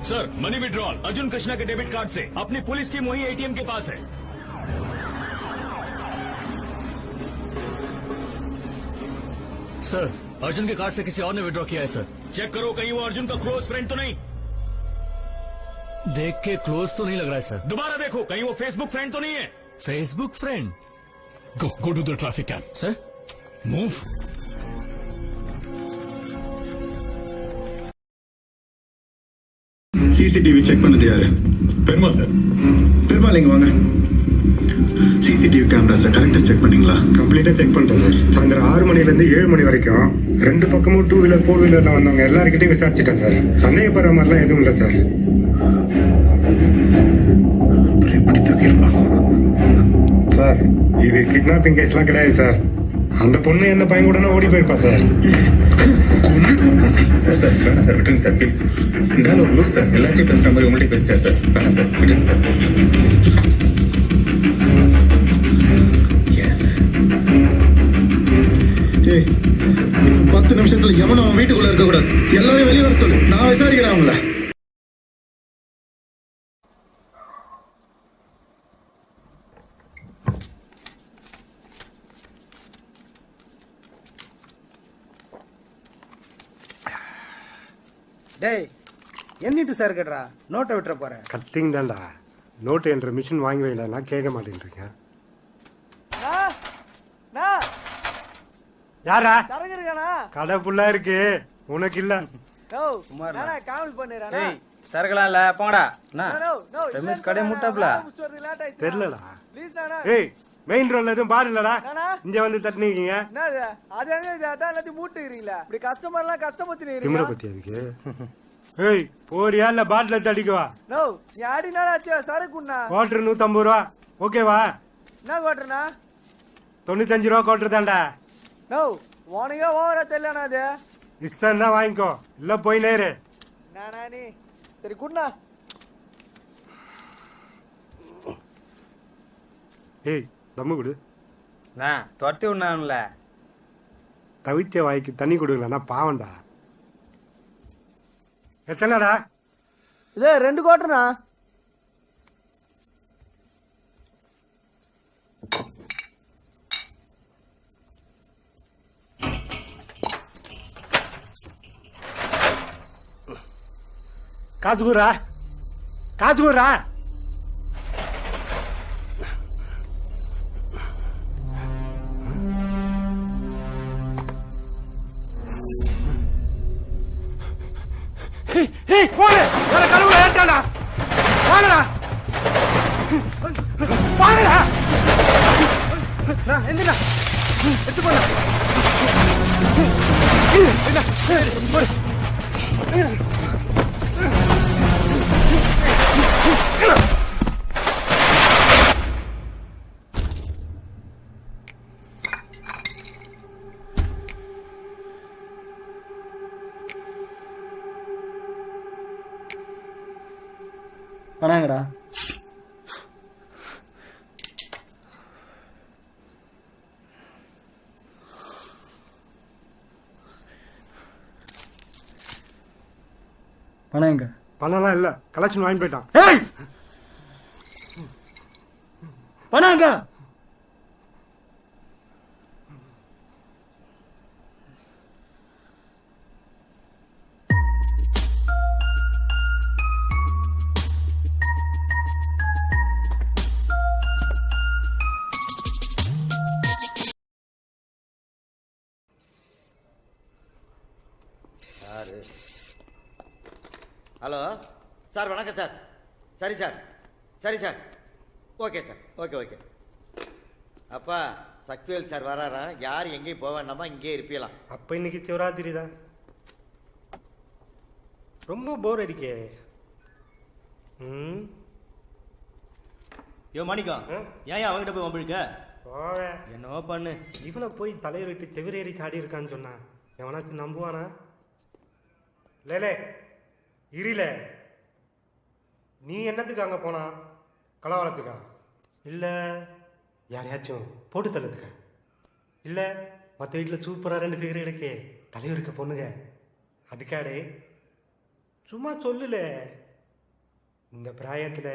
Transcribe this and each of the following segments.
Sir money withdrawal Arjun Krishna के debit card से अपनी पुलिस टीम वही एटीएम के पास है। सर अर्जुन के कार्ड से किसी और ने विड्रॉ किया है सर। चेक करो कहीं वो अर्जुन का क्लोज फ्रेंड तो नहीं। देख के क्लोज तो नहीं लग रहा है सर। दोबारा देखो कहीं वो फेसबुक फ्रेंड तो नहीं है। Facebook friend. Go to the traffic cam. Sir move. CCTV check பண்ணது யாரு? பெருமாள் சார்। பெருமாள் இங்க வாங்க. சிசிடிவி கேமராஸை கரெக்டா செக் பண்ணீங்களா? கம்ப்ளீட்டா செக் பண்ணிட்டேன் சார். சாயந்தரம் 6 மணிலேருந்து 7 மணி வரைக்கும் 2 பக்கமும் 2 வீலர் 4 வீலர்ல வந்தவங்க எல்லாருக்கிட்டையும் விசாரிச்சுட்டேன் சார். சந்தேகப்படுற மாதிரிலாம் எதுவும் இல்லை சார். எப்படி தூக்கிருப்பான் சார் இது கிட்னாப்பிங் கேஸ்லாம் கிடையாது சார். அந்த பொண்ணு எந்த பையன் கூட ஓடி போயிருப்பா சார். சார் வேணாம் சார் விட்டுருங்க சார் ப்ளீஸ். இருந்தாலும் ஒரு லூஸ் சார் எல்லாத்தையும் பேசுற மாதிரி உங்கள்கிட்ட பேசிட்டேன் சார். வேணாம் சார் விட்டுருங்க சார். ஏய், இன்னும் 10 நிமிஷத்துல எவனும் அவன் வீட்டுக்குள்ள இருக்க கூடாது. எல்லாரையும் வெளியே வர சொல்லு. நான் விசாரிக்கிறேன் அவங்கள. டேய் என்னிட்டு சார் கேட்றா நோட்டை விட்டுற போறேன். கத்திங் தான்டா. நோட்டு என்ற மிஷின் வாங்கி வைடா கேட்க மாட்டேன்றீங்க. யாரா கடை ஃபுல்லா இருக்கு உனக்கு இல்ல. சரக்கலாம் இல்ல போங்கடா. ரமேஷ் கடை முட்டாப்ல தெரியலடா. ஏய் மெயின் ரோட்ல எதுவும் பாரு இல்லடா. இங்க வந்து தட்டினீங்க திமிர பத்தி அதுக்கு. ஏய் போறியா இல்ல பாட்டில தடிக்குவா? குவார்டர் 150 ரூபா ஓகேவா? 95 ரூபா குவார்டர் தான்டா. இஷ்டம் தான் வாங்கிக்கோ இல்ல போய் நேரு. சரி குண்ணா. ஏய் தம்மு கொடு. துரத்தி விடணும்ல. தவிச்ச வாய்க்கு தண்ணி கொடுங்களா பாவண்டா. எத்தனைடா? இது 2 குவார்டர்னா. காசு கூறா காசு கூறா. போடு வேற கழுவுல ஏட்டாடா. வாங்கடா வாங்கடா. எந்திரா எடுத்து போடா. பணங்கடா. பணம் எங்க? பணம்லாம் இல்ல கலெக்ஷன் வாங்கி போயிட்டான். பணம் எங்க? ஹலோ சார் வணக்கம் சார். சரி சார் சரி sir okay sir okay okay. அப்பா சக்திவேல் சார் வராரா? யார் எங்கேயும் போக வேண்டாமா இங்கே இருப்பீலாம். அப்ப இன்னைக்கு சிவராத்திரி தான். ரொம்ப போர் அடிக்கே. யோ மாணிக்கம் ஏன் அவங்கிட்ட போய் வம்பிழுக்க? போவேன் என்னவோ பண்ணு. இவனை போய் தலையை விட்டு செவிரேறி சாடி இருக்கான்னு சொன்னா எவனாச்சும் நம்புவானா? லேலே இரில நீ என்னத்துக்கு அங்க போனா? கலவரத்துக்கா இல்ல யாரையாச்சும் போட்டு தள்ளதுக்கா இல்ல மற்ற வீட்டில் சூப்பராக 2 ஃபிகர் எடுக்கே தலைவருக்க பொண்ணுங்க அதுக்காடே சும்மா சொல்லுல இந்த பிராயத்தில்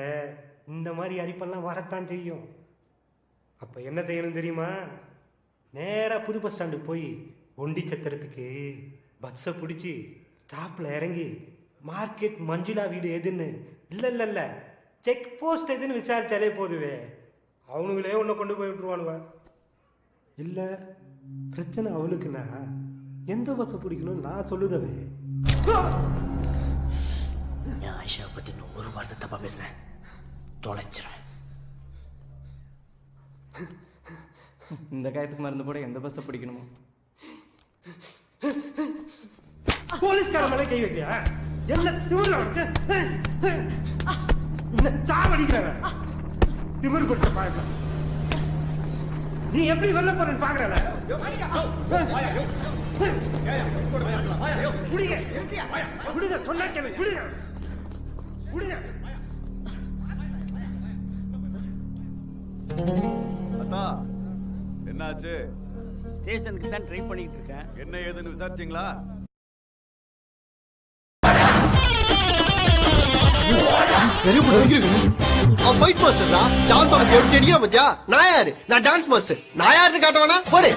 இந்த மாதிரி அரிப்பெல்லாம் வரத்தான் செய்யும். அப்போ என்ன செய்யணும் தெரியுமா? நேராக புது பஸ் ஸ்டாண்டுக்கு போய் ஒண்டி சத்திரத்துக்கு பஸ்ஸை பிடிச்சி ஸ்டாப்பில் இறங்கி மார்க்கெட் மஞ்சுளா வீடு எதுன்னு இல்லை செக் போஸ்ட் எதுன்னு விசாரிச்சாலே போதுவே, அவனுங்களே உன்னை கொண்டு போய் விட்டுருவானுவ. இல்லை பிரச்சனை அவளுக்குன்னா எந்த பஸ்ஸை பிடிக்கணும்னு நான் சொல்லுதவே. நான் ஆயிஷா பத்தி இன்னும் ஒரு வார்த்தை தப்பா பேசுறேன், தொலைச்சிறேன். இந்த காயத்துக்கு மருந்து போட எந்த பஸ்ஸை பிடிக்கணுமோ? போலீஸ்கார மேலே கை வைக்கிறியா? என்ன திமிரு அவனுக்கு? என்ன சாவடிக்கிற திமிரு கொடுத்த பாருங்க. நீ எப்படி வெளில போறேன்னு பாக்குறல? குடிங்க சொன்னா கேளு, குடிங்க. அத்தா என்னாச்சு? ஸ்டேஷனுக்கு தான் ட்ரை பண்ணிட்டு இருக்கேன். என்ன ஏதுன்னு விசாரிச்சீங்களா? ஃபைட் மாஸ்டர்டா, டான்ஸ் அவனுக்கு எப்படி தெரியும் பத்தியா? நான் யாரு? நான் டான்ஸ் மாஸ்டர். நான் யாருன்னு காட்ட வேணா? போடு.